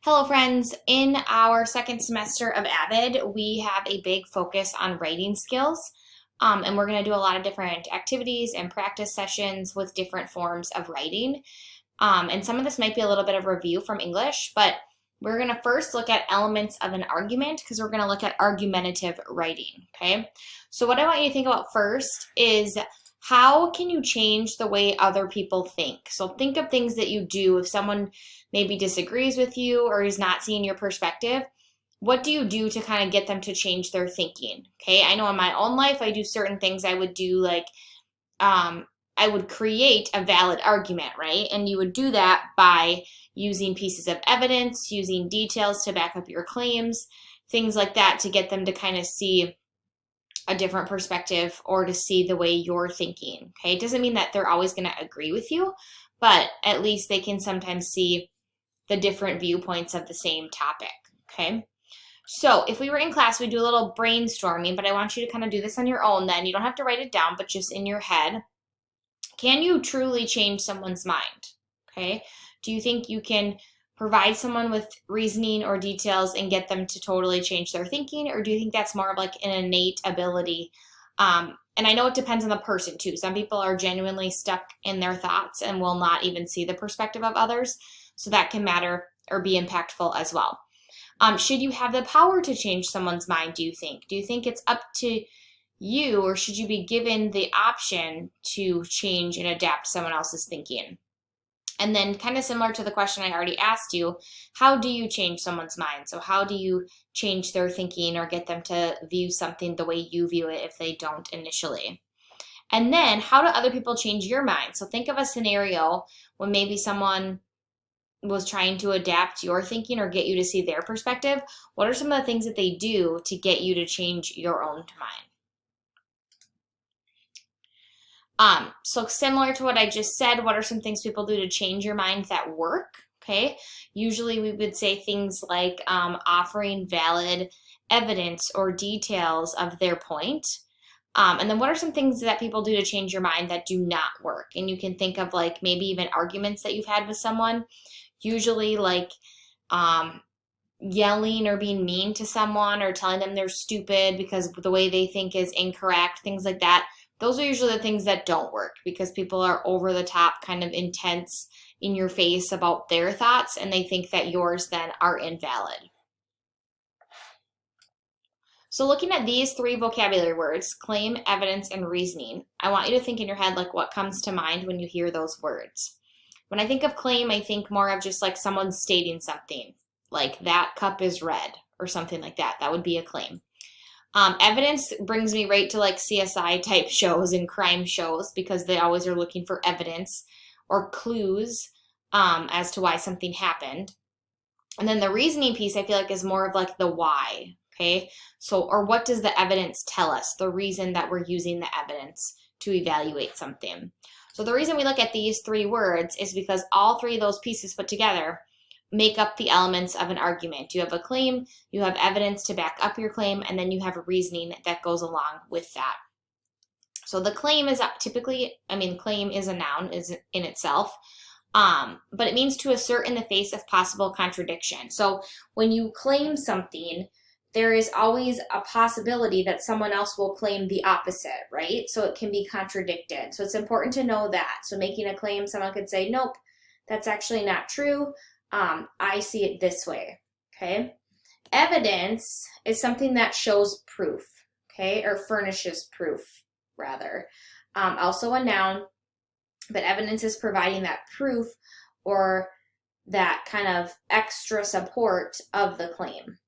Hello friends, in our second semester of AVID, we have a big focus on writing skills. And we're going to do a lot of different activities and practice sessions with different forms of writing. And some of this might be a little bit of review from English, but we're going to first look at elements of an argument because we're going to look at argumentative writing, okay? So what I want you to think about first is how can you change the way other people think? So think of things that you do if someone maybe disagrees with you or is not seeing your perspective. What do you do to kind of get them to change their thinking? Okay, I know in my own life I do certain things I would do like I would create a valid argument, right? And you would do that by using pieces of evidence, using details to back up your claims, things like that to get them to kind of see a different perspective or to see the way you're thinking, okay? It doesn't mean that they're always going to agree with you, but at least they can sometimes see the different viewpoints of the same topic, okay? So if we were in class, we'd do a little brainstorming, but I want you to kind of do this on your own then. You don't have to write it down, but just in your head. Can you truly change someone's mind, okay? Do you think you can provide someone with reasoning or details and get them to totally change their thinking, or do you think that's more of like an innate ability? And I know it depends on the person too. Some people are genuinely stuck in their thoughts and will not even see the perspective of others, so that can matter or be impactful as well. Should you have the power to change someone's mind, do you think? Do you think it's up to you, or should you be given the option to change and adapt someone else's thinking? And then kind of similar to the question I already asked you, how do you change someone's mind? So how do you change their thinking or get them to view something the way you view it if they don't initially? And then how do other people change your mind? So think of a scenario when maybe someone was trying to adapt your thinking or get you to see their perspective. What are some of the things that they do to get you to change your own mind? So similar to what I just said, what are some things people do to change your mind that work? Okay, usually we would say things like offering valid evidence or details of their point. And then what are some things that people do to change your mind that do not work? And you can think of like maybe even arguments that you've had with someone, usually like yelling or being mean to someone or telling them they're stupid because the way they think is incorrect, things like that. Those are usually the things that don't work because people are over the top, kind of intense in your face about their thoughts, and they think that yours then are invalid. So looking at these three vocabulary words, claim, evidence, and reasoning, I want you to think in your head like what comes to mind when you hear those words. When I think of claim, I think more of just like someone stating something, like that cup is red or something like that. That would be a claim. Evidence brings me right to like CSI type shows and crime shows because they always are looking for evidence or clues as to why something happened. And then the reasoning piece I feel like is more of like the why, okay? So, or what does the evidence tell us? The reason that we're using the evidence to evaluate something. So the reason we look at these three words is because all three of those pieces put together make up the elements of an argument. You have a claim, you have evidence to back up your claim, and then you have a reasoning that goes along with that. So the claim is typically, claim is a noun is in itself, but it means to assert in the face of possible contradiction. So when you claim something, there is always a possibility that someone else will claim the opposite, right? So it can be contradicted. So it's important to know that. So making a claim, someone could say, nope, that's actually not true. I see it this way, okay? Evidence is something that shows proof, okay, or furnishes proof, rather. Also a noun, but evidence is providing that proof or that kind of extra support of the claim.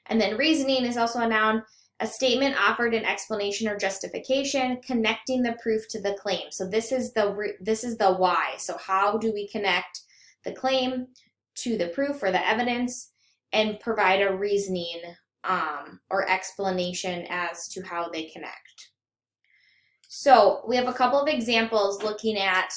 And then reasoning is also a noun, a statement offered an explanation or justification connecting the proof to the claim. So this is the why. So how do we connect the claim to the proof or the evidence and provide a reasoning or explanation as to how they connect? So we have a couple of examples looking at,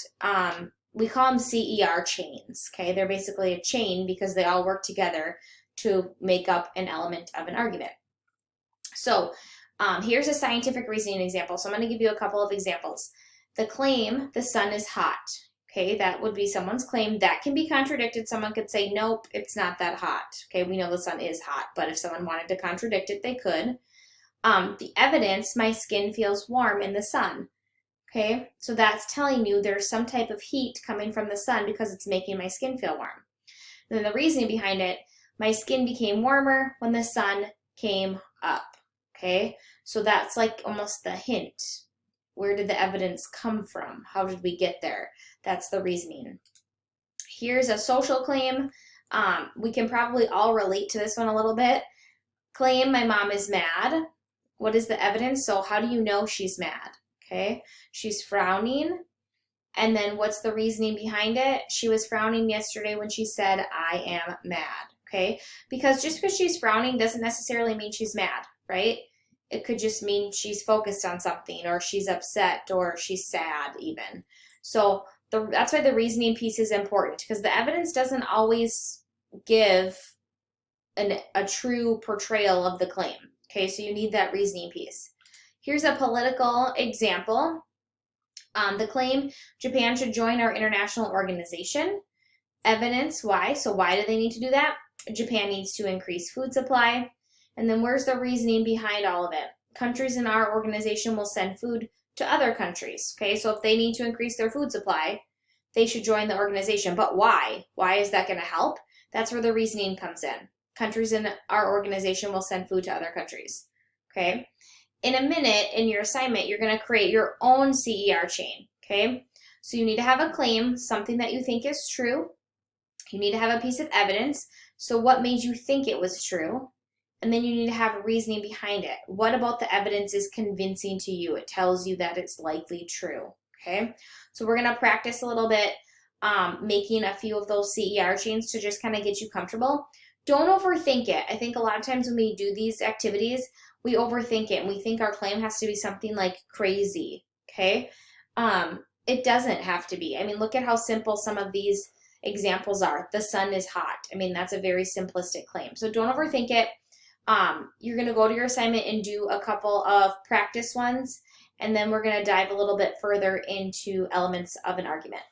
we call them CER chains, okay? They're basically a chain because they all work together to make up an element of an argument. So here's a scientific reasoning example. So I'm going to give you a couple of examples. The claim, the sun is hot. Okay, that would be someone's claim. That can be contradicted. Someone could say, nope, it's not that hot. Okay, we know the sun is hot, but if someone wanted to contradict it, they could. The evidence, my skin feels warm in the sun. Okay, so that's telling you there's some type of heat coming from the sun because it's making my skin feel warm. And then the reasoning behind it, my skin became warmer when the sun came up. Okay, so that's like almost the hint. Where did the evidence come from? How did we get there? That's the reasoning. Here's a social claim. We can probably all relate to this one a little bit. Claim, my mom is mad. What is the evidence? So how do you know she's mad? Okay, she's frowning. And then what's the reasoning behind it? She was frowning yesterday when she said, I am mad. Okay, because just because she's frowning doesn't necessarily mean she's mad, right? It could just mean she's focused on something, or she's upset, or she's sad even. So that's why the reasoning piece is important, because the evidence doesn't always give a true portrayal of the claim. Okay, so you need that reasoning piece. Here's a political example. The claim, Japan should join our international organization. Evidence, why? So why do they need to do that? Japan needs to increase food supply. And then where's the reasoning behind all of it? Countries in our organization will send food to other countries. Okay, so if they need to increase their food supply, they should join the organization. But why? Why is that going to help? That's where the reasoning comes in. Countries in our organization will send food to other countries. Okay, in a minute in your assignment, you're going to create your own CER chain. Okay, so you need to have a claim, something that you think is true. You need to have a piece of evidence. So what made you think it was true? And then you need to have reasoning behind it. What about the evidence is convincing to you? It tells you that it's likely true. Okay, so we're going to practice a little bit making a few of those CER chains to just kind of get you comfortable. Don't overthink it. I think a lot of times when we do these activities, we overthink it and we think our claim has to be something like crazy. Okay, it doesn't have to be. I mean, look at how simple some of these examples are. The sun is hot. I mean, that's a very simplistic claim. So don't overthink it. You're going to go to your assignment and do a couple of practice ones, and then we're going to dive a little bit further into elements of an argument.